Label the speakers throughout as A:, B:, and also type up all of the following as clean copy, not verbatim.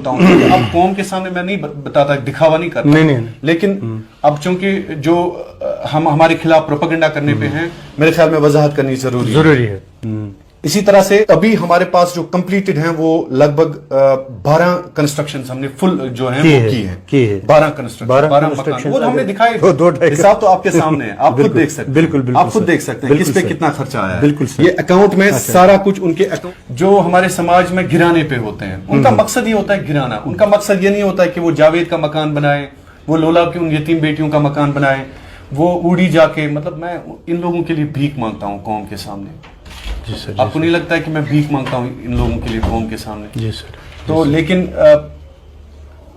A: बोलता हूँ क्योंकि अब कौम के सामने मैं नहीं बताता, दिखावा नहीं करता,
B: नहीं।
A: लेकिन अब चूंकि जो हम हमारे खिलाफ प्रोपेगेंडा करने पे हैं, मेरे ख्याल में वजाहत करनी जरूरी है। इसी तरह से अभी हमारे पास जो कंप्लीटेड हैं वो लगभग 12 कंस्ट्रक्शन हमने फुल जो हैं वो की है 12 कंस्ट्रक्शन, वो हमने दिखाए, हिसाब तो आपके सामने है, आप खुद देख सकते हैं, बिल्कुल आप खुद देख सकते हैं किस पे कितना खर्चा आया है। ये अकाउंट में सारा कुछ उनके अकाउंट जो हमारे समाज में गिराने पे होते हैं, उनका मकसद ही होता है गिराना। उनका मकसद ये नहीं होता है कि वो जावेद का मकान बनाए, वो लोला की उन यतीम बेटियों का मकान बनाए, वो उड़ी जाके, मतलब मैं इन लोगों के लिए भीख मांगता हूँ कौम के सामने।
B: जी सर,
A: आपको नहीं लगता है कि मैं भीख मांगता हूँ इन लोगों के लिए कौम के सामने?
B: जी सर।
A: तो लेकिन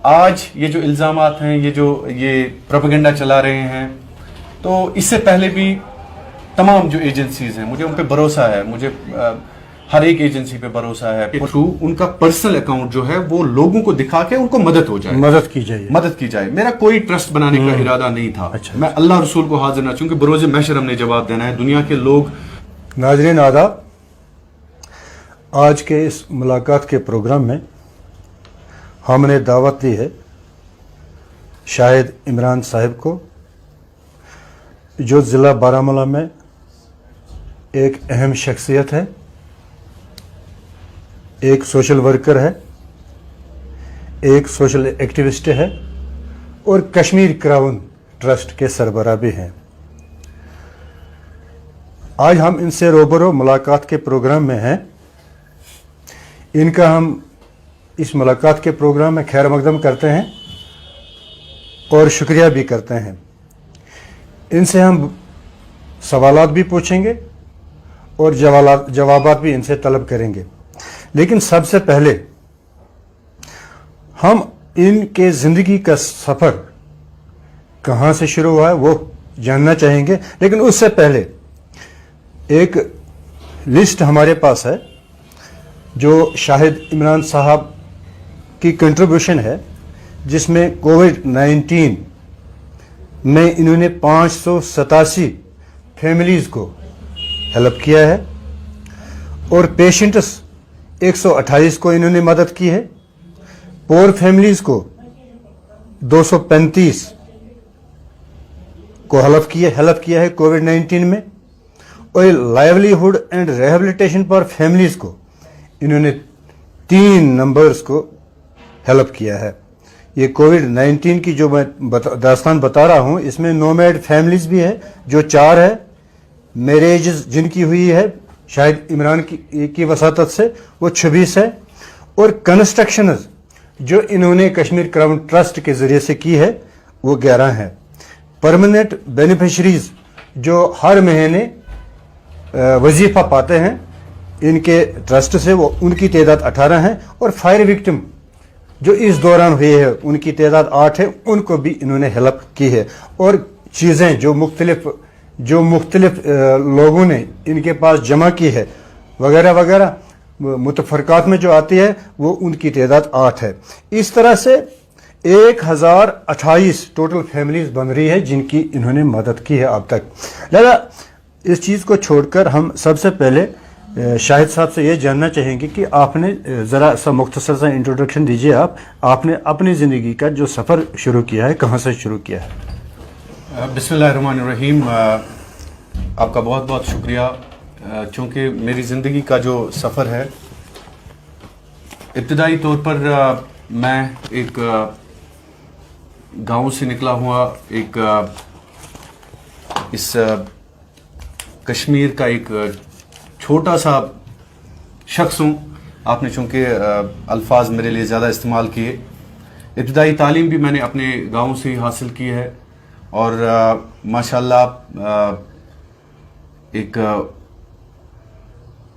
A: आज ये जो इल्जामात हैं, ये प्रोपेगेंडा चला रहे हैं, तो इससे पहले भी तमाम जो एजेंसीज हैं, मुझे उन पे भरोसा है, मुझे हर एक एजेंसी पे भरोसा है, थ्रू उनका पर्सनल अकाउंट जो है वो लोगों को दिखा के उनको मदद हो जाए, मदद की जाए। मेरा कोई ट्रस्ट बनाने का इरादा नहीं था। अच्छा। मैं अल्लाह रसूल को हाजिर ना, चूंकि बरोज़ महशर हमने जवाब देना है, दुनिया के लोग।
B: नाज़रीन आदाब, आज के इस मुलाकात के प्रोग्राम में हमने दावत दी है शाहिद इमरान साहब को, जो ज़िला बारामूला में एक अहम शख्सियत है, एक सोशल वर्कर है, एक सोशल एक्टिविस्ट है और कश्मीर क्राउन ट्रस्ट के सरबराह भी हैं। आज हम इनसे रूबरू मुलाकात के प्रोग्राम में हैं। इनका हम इस मुलाकात के प्रोग्राम में खैर मकदम करते हैं और शुक्रिया भी करते हैं। इनसे हम सवालात भी पूछेंगे और जवाबात भी इनसे तलब करेंगे, लेकिन सबसे पहले हम इनके ज़िंदगी का सफ़र कहाँ से शुरू हुआ है वो जानना चाहेंगे। लेकिन उससे पहले एक लिस्ट हमारे पास है जो शाहिद इमरान साहब की कंट्रीब्यूशन है, जिसमें कोविड-19 में इन्होंने 587 फैमिलीज़ को हेल्प किया है और पेशेंट्स 128 को इन्होंने मदद की है। पोर फैमिलीज़ को 235 को हेल्प किया है कोविड-19 में, और लाइवलीहुड एंड रिहेबिलिटेशन पर फैमिलीज़ को इन्होंने 3 नंबर्स को हेल्प किया है। ये कोविड-19 की जो मैं दास्तान बता रहा हूँ, इसमें नोमैड फैमिलीज़ भी है जो 4 है, मैरिजेस जिनकी हुई है शाहिद इमरान की वसातत से वो 26 है, और कंस्ट्रक्शंस जो इन्होंने कश्मीर क्राउन ट्रस्ट के ज़रिए से की है वो 11 है। परमानेंट बेनिफिशरीज जो हर महीने वजीफ़ा पाते हैं इनके ट्रस्ट से, वो उनकी तादाद 18 है, और फायर विक्टिम जो इस दौरान हुई है उनकी तादाद 8 है, उनको भी इन्होंने हेल्प की है। और चीज़ें जो मुख्तलिफ लोगों ने इनके पास जमा की है वगैरह वगैरह मुतफरकात में जो आती है वो उनकी तादाद 8 है। इस तरह से 1028 टोटल फैमिलीज बन रही है जिनकी इन्होंने मदद की है अब तक। लिहाजा इस चीज़ को छोड़कर हम सबसे पहले शाहिद साहब से ये जानना चाहेंगे कि आपने ज़रा सा मुख्तसर सा इंट्रोडक्शन दीजिए। आपने अपनी ज़िंदगी का जो सफ़र शुरू किया है कहाँ से शुरू किया है?
A: बिस्मिल्लाहिर्रहमानिर्रहीम। आपका बहुत बहुत शुक्रिया। चूँकि मेरी ज़िंदगी का जो सफ़र है, इब्तदाई तौर पर मैं एक गांव से निकला हुआ एक इस कश्मीर का एक छोटा सा शख्स हूँ। आपने चूँकि अल्फाज मेरे लिए ज़्यादा इस्तेमाल किए। इब्तदाई तालीम भी मैंने अपने गांव से ही हासिल की है और माशाल्लाह एक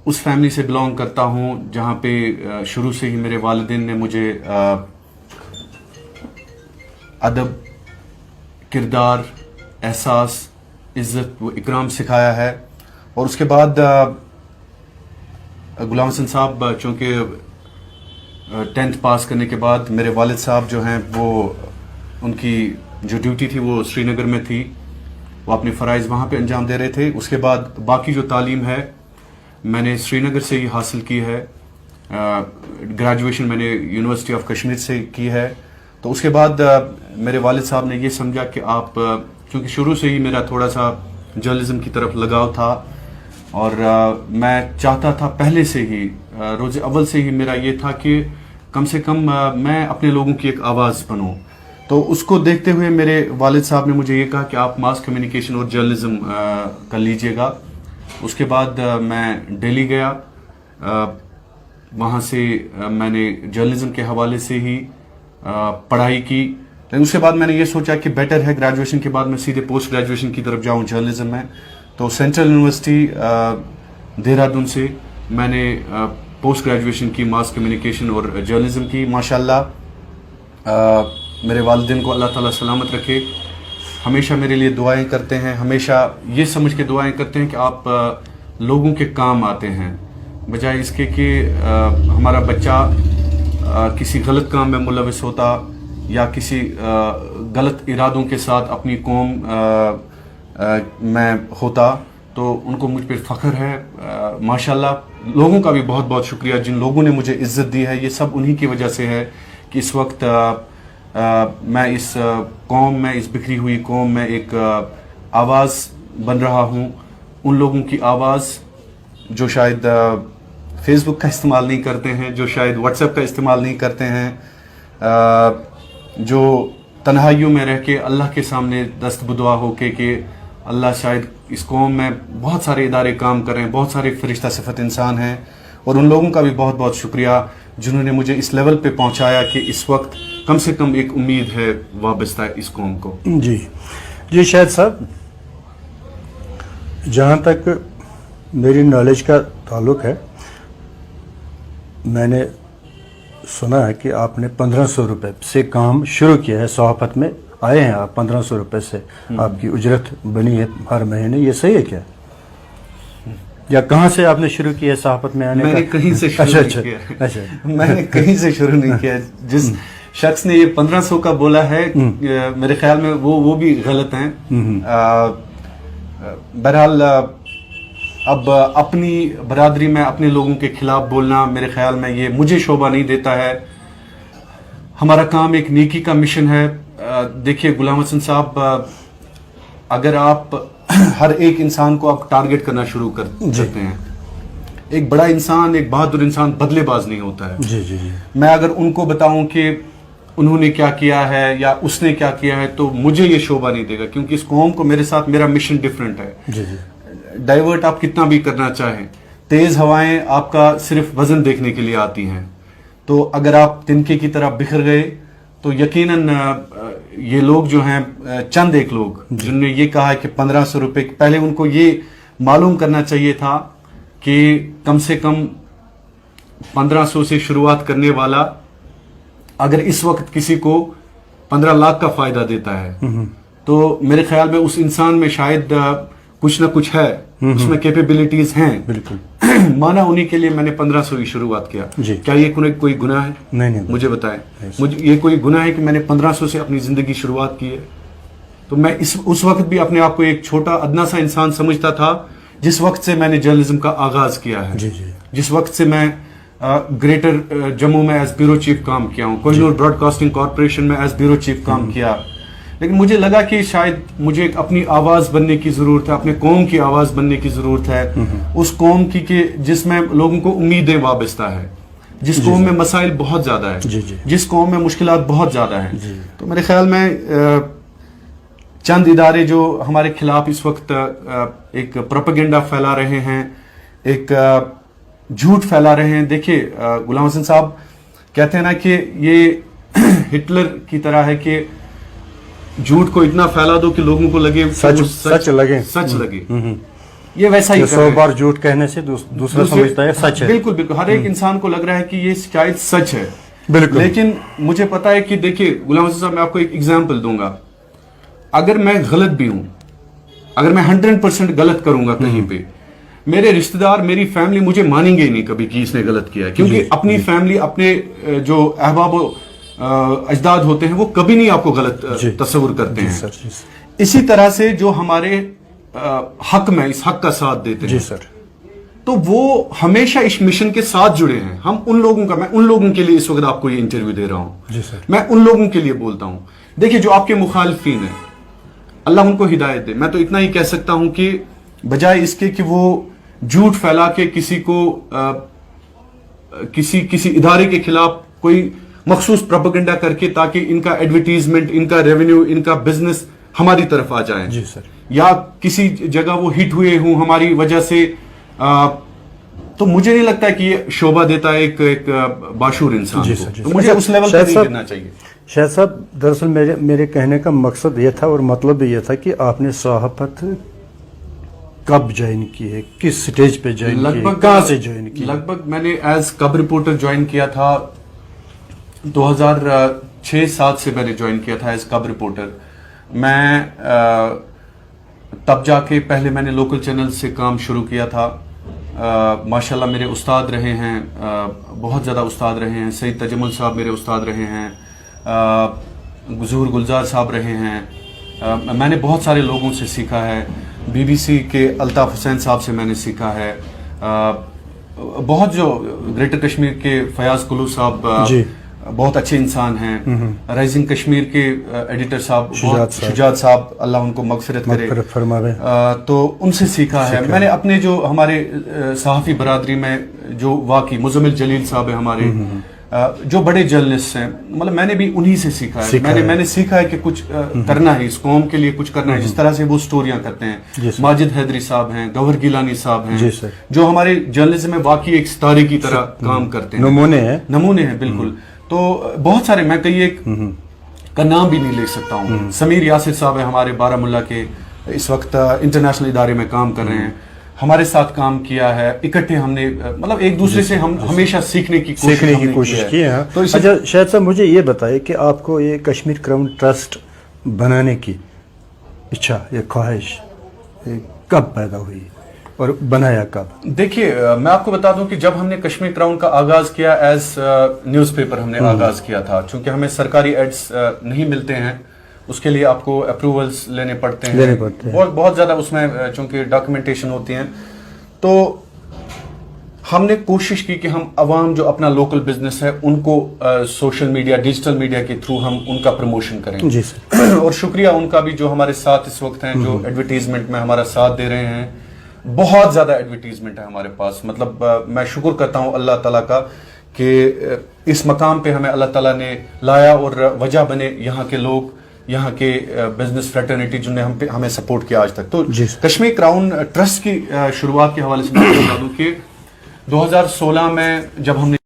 A: उस फैमिली से बिलोंग करता हूँ जहाँ पे शुरू से ही मेरे वालिदैन ने मुझे अदब, किरदार, एहसास, इज़्ज़त व इकराम सिखाया है। और उसके बाद गुलाम हसन साहब चूँकि 10th पास करने के बाद मेरे वालिद साहब जो हैं वो उनकी जो ड्यूटी थी वो श्रीनगर में थी, वो अपने फ़राइज़ वहाँ पे अंजाम दे रहे थे। उसके बाद बाकी जो तालीम है मैंने श्रीनगर से ही हासिल की है ग्रेजुएशन मैंने यूनिवर्सिटी ऑफ कश्मीर से की है। तो उसके बाद मेरे वालिद साहब ने ये समझा कि आप, क्योंकि शुरू से ही मेरा थोड़ा सा जर्नलिज्म की तरफ लगाव था और मैं चाहता था पहले से ही, रोज़ अव्वल से ही मेरा ये था कि कम से कम मैं अपने लोगों की एक आवाज़ बनूं। तो उसको देखते हुए मेरे वालिद साहब ने मुझे ये कहा कि आप मास कम्युनिकेशन और जर्नलिज्म कर लीजिएगा। उसके बाद मैं दिल्ली गया, वहाँ से मैंने जर्नलिज्म के हवाले से ही पढ़ाई की। लेकिन उसके बाद मैंने ये सोचा कि बेटर है ग्रेजुएशन के बाद मैं सीधे पोस्ट ग्रेजुएशन की तरफ जाऊँ जर्नलिज्म में। तो सेंट्रल यूनिवर्सिटी देहरादून से मैंने पोस्ट ग्रेजुएशन की मास कम्युनिकेशन और जर्नलिज्म की। माशाल्लाह मेरे वालिदैन को अल्लाह ताला सलामत रखे, हमेशा मेरे लिए दुआएं करते हैं, हमेशा ये समझ के दुआएं करते हैं कि आप लोगों के काम आते हैं, बजाय इसके कि हमारा बच्चा किसी गलत काम में मुलविस होता या किसी गलत इरादों के साथ अपनी कौम में होता। तो उनको मुझ पर फ़ख्र है। माशाल्लाह लोगों का भी बहुत बहुत शुक्रिया, जिन लोगों ने मुझे इज़्ज़त दी है, ये सब उन्हीं की वजह से है कि इस वक्त मैं इस कौम में, इस बिखरी हुई कौम में एक आवाज़ बन रहा हूँ। उन लोगों की आवाज़ जो शायद फेसबुक का इस्तेमाल नहीं करते हैं, जो शायद व्हाट्सएप का इस्तेमाल नहीं करते हैं, जो तन्हाइयों में रह के अल्लाह के सामने दस्त बुदुआ हो के कि अल्लाह शायद इस कौम में बहुत सारे इदारे काम कर रहे हैं, बहुत सारे फरिश्ता सिफत इंसान हैं। और उन लोगों का भी बहुत बहुत शुक्रिया जिन्होंने मुझे इस लेवल पे पहुंचाया कि इस वक्त कम से कम एक उम्मीद है वाबस्ता इस कौम को।
B: जी शाहिद साहब, जहाँ तक मेरी नॉलेज का ताल्लुक है, मैंने सुना है कि आपने 1500 रुपये से काम शुरू किया है, सहाफत में आए हैं आप, 1500 रुपये से आपकी उजरत बनी है हर महीने, ये सही है क्या? या कहाँ से आपने शुरू किया सहाफत में आने?
A: मैंने कहीं से शुरू नहीं किया। मैंने कहीं से शुरू नहीं किया। जिस शख्स ने ये 1500 का बोला है, मेरे ख्याल में वो भी गलत हैं। बहरहाल अब अपनी बरादरी में अपने लोगों के खिलाफ बोलना मेरे ख्याल में ये मुझे शोभा नहीं देता है। हमारा काम एक नेकी का मिशन है। देखिए गुलाम हसन साहब, अगर आप हर एक इंसान को आप टारगेट करना शुरू कर देते हैं, एक बड़ा इंसान, एक बहादुर इंसान बदलेबाज नहीं होता है।
B: जी।
A: मैं अगर उनको बताऊं कि उन्होंने क्या किया है या उसने क्या किया है तो मुझे ये शोभा नहीं देगा, क्योंकि इस कौम को मेरे साथ मेरा मिशन डिफरेंट है।
B: जी।
A: डाइवर्ट आप कितना भी करना चाहें, तेज हवाएं आपका सिर्फ वजन देखने के लिए आती हैं। तो अगर आप तिनके की तरह बिखर गए तो यकीनन ये लोग जो हैं, चंद एक लोग जिन्होंने ये कहा है कि 1500 रुपये, पहले उनको ये मालूम करना चाहिए था कि कम से कम 1500 से शुरुआत करने वाला अगर इस वक्त किसी को 15 लाख का फायदा देता है तो मेरे ख्याल में उस इंसान में शायद कुछ ना कुछ है, उसमें कैपेबिलिटीज हैं।
B: बिल्कुल
A: माना उन्हीं के लिए मैंने 1500 की शुरुआत किया। क्या ये कोई गुनाह है?
B: नहीं।
A: मुझे बताएं, मुझे ये कोई गुनाह है कि मैंने 1500 से अपनी जिंदगी शुरुआत की है? तो मैं उस वक्त भी अपने आप को एक छोटा अदना सा इंसान समझता था जिस वक्त से मैंने जर्नलिज्म का आगाज किया है।
B: जी।
A: जिस वक्त से मैं ग्रेटर जम्मू में एज ब्यूरो चीफ काम किया हूँ, कोहिनूर ब्रॉडकास्टिंग कॉर्पोरेशन में एज ब्यूरो चीफ काम किया। लेकिन मुझे लगा कि शायद मुझे एक अपनी आवाज बनने की जरूरत है, अपने कौम की आवाज बनने की जरूरत है, उस कौम की कि जिसमें लोगों को उम्मीदें वाबस्ता है, जिस कौम में मसाइल बहुत ज्यादा है, जिस कौम में मुश्किलात बहुत ज्यादा है। तो मेरे ख्याल में चंद इदारे जो हमारे खिलाफ इस वक्त एक प्रोपेगेंडा फैला रहे हैं, एक झूठ फैला रहे हैं। देखिए गुलाम हसन साहब कहते हैं ना कि ये हिटलर की तरह है कि झूठ को इतना फैला दो कि लोगों को लगे
B: सच लगे।
A: ये वैसा ही
B: 100 बार झूठ कहने से दूसरा समझता है सच है।
A: बिल्कुल हर एक इंसान को लग रहा है कि ये शायद सच है।
B: बिल्कुल।
A: लेकिन मुझे पता है कि देखिए गुलाम हसन साहब, मैं आपको एक एग्जांपल दूंगा। अगर मैं गलत भी हूं, अगर मैं 100% गलत करूंगा कहीं पे, मेरे रिश्तेदार, मेरी फैमिली मुझे मानेंगे ही नहीं कभी कि इसने गलत किया है, क्योंकि अपनी फैमिली, अपने जो अहबाब अजदाद होते हैं वो कभी नहीं आपको गलत तस्वुर करते हैं। इसी तरह से जो हमारे हक में इस हक का साथ देते हैं, تو وہ ہمیشہ اس مشن کے ساتھ جڑے ہیں. ہم ان لوگوں کا, میں ان لوگوں کے لیے اس وقت آپ کو یہ انٹرویو دے رہا ہوں.
B: جی سر.
A: میں ان لوگوں کے لیے بولتا ہوں. دیکھیے جو آپ کے مخالفین ہیں, اللہ ان کو ہدایت دے. میں تو اتنا ہی کہہ سکتا ہوں کہ بجائے اس کے کہ وہ جھوٹ پھیلا کے کسی کو کسی ادارے کے خلاف کوئی مخصوص پروپیگنڈا کر کے تاکہ ان کا ایڈورٹیزمنٹ, ان کا ریونیو, ان کا بزنس ہماری طرف آ جائے,
B: جی سر,
A: یا کسی جگہ وہ ہٹ ہوئے ہوں ہماری وجہ سے, تو مجھے نہیں لگتا ہے کہ یہ شعبہ دیتا ہے ایک باشعور انسان
B: جی
A: کو.
B: سر, جی
A: تو
B: سر.
A: مجھے اس لیول پر نہیں کرنا چاہیے.
B: شاہد صاحب, دراصل میرے کہنے کا مقصد یہ تھا اور مطلب بھی یہ تھا کہ آپ نے صحافت کب جوائن کی ہے, کس سٹیج پہ جوائن کی ہے, کہاں سے جوائن کی؟
A: لگ بھگ میں نے ایز کب رپورٹر جوائن کیا تھا 2006-7 سے میں نے جوائن کیا تھا ایز کب رپورٹر. میں تب جا کے پہلے میں نے لوکل چینل سے کام شروع کیا تھا. ماشاءاللہ میرے استاد رہے ہیں, بہت زیادہ استاد رہے ہیں. سید تجمل صاحب میرے استاد رہے ہیں, ظہور گلزار صاحب رہے ہیں. میں نے بہت سارے لوگوں سے سیکھا ہے. بی بی سی کے الطاف حسین صاحب سے میں نے سیکھا ہے. بہت جو گریٹر کشمیر کے فیاض کلو صاحب
B: جی
A: بہت اچھے انسان ہیں. رائزنگ کشمیر کے ایڈیٹر صاحب شجاعت صاحب, اللہ ان کو مغفرت کرے,
B: فرماوے.
A: تو ان سے سیکھا ہے. میں نے اپنے جو ہمارے صحافی برادری میں جو واقعی مزمل جلیل صاحب ہیں ہمارے, جو بڑے جرنلسٹ ہیں, مطلب میں نے بھی انہی سے سیکھا ہے. میں نے سیکھا ہے کہ کچھ کرنا ہے, اس قوم کے لیے کچھ کرنا ہے, جس طرح سے وہ سٹوریاں کرتے ہیں. ماجد حیدری صاحب ہیں, گوہر گیلانی صاحب ہیں, جو ہمارے جرنلزم میں واقعی ایک ستارے کی طرح کام کرتے ہیں, نمونے ہیں بالکل. تو بہت سارے, میں کئی ایک کا نام بھی نہیں لے سکتا ہوں. سمیر یاسر صاحب ہیں ہمارے بارہ مولہ کے, اس وقت انٹرنیشنل ادارے میں کام کر رہے ہیں, ہمارے ساتھ کام کیا ہے. اکٹھے ہم نے مطلب ایک دوسرے سے ہم ہمیشہ سیکھنے کی کوشش کی ہے.
B: تو اچھا شاہد صاحب, مجھے یہ بتائیں کہ آپ کو یہ کشمیر کراؤن ٹرسٹ بنانے کی اچھا یا خواہش کب پیدا ہوئی اور بنایا کب؟
A: دیکھیے میں آپ کو بتا دوں کہ جب ہم نے کشمیر کراؤن کا آغاز کیا ایز نیوز پیپر ہم نے آغاز کیا تھا, چونکہ ہمیں سرکاری ایڈز نہیں ملتے ہیں, اس کے لیے آپ کو اپروولز لینے پڑتے ہیں, بہت زیادہ اس میں چونکہ ڈاکیومنٹیشن ہوتی ہیں. تو ہم نے کوشش کی کہ ہم عوام جو اپنا لوکل بزنس ہے ان کو سوشل میڈیا, ڈیجیٹل میڈیا کے تھرو ہم ان کا پروموشن کریں.
B: جی سر.
A: اور شکریہ ان کا بھی جو ہمارے ساتھ اس وقت ہیں, جو ایڈورٹیزمنٹ میں ہمارا ساتھ دے رہے ہیں. بہت زیادہ ایڈورٹیزمنٹ ہے ہمارے پاس. مطلب میں شکر کرتا ہوں اللہ تعالیٰ کا کہ اس مقام پہ ہمیں اللہ تعالیٰ نے لایا اور وجہ بنے یہاں کے لوگ, یہاں کے بزنس فریٹرنیٹی جنہوں نے ہمیں سپورٹ کیا آج تک. تو کشمیر کراؤن ٹرسٹ کی شروعات کے حوالے سے میں بتا دوں کہ 2016 میں جب ہم نے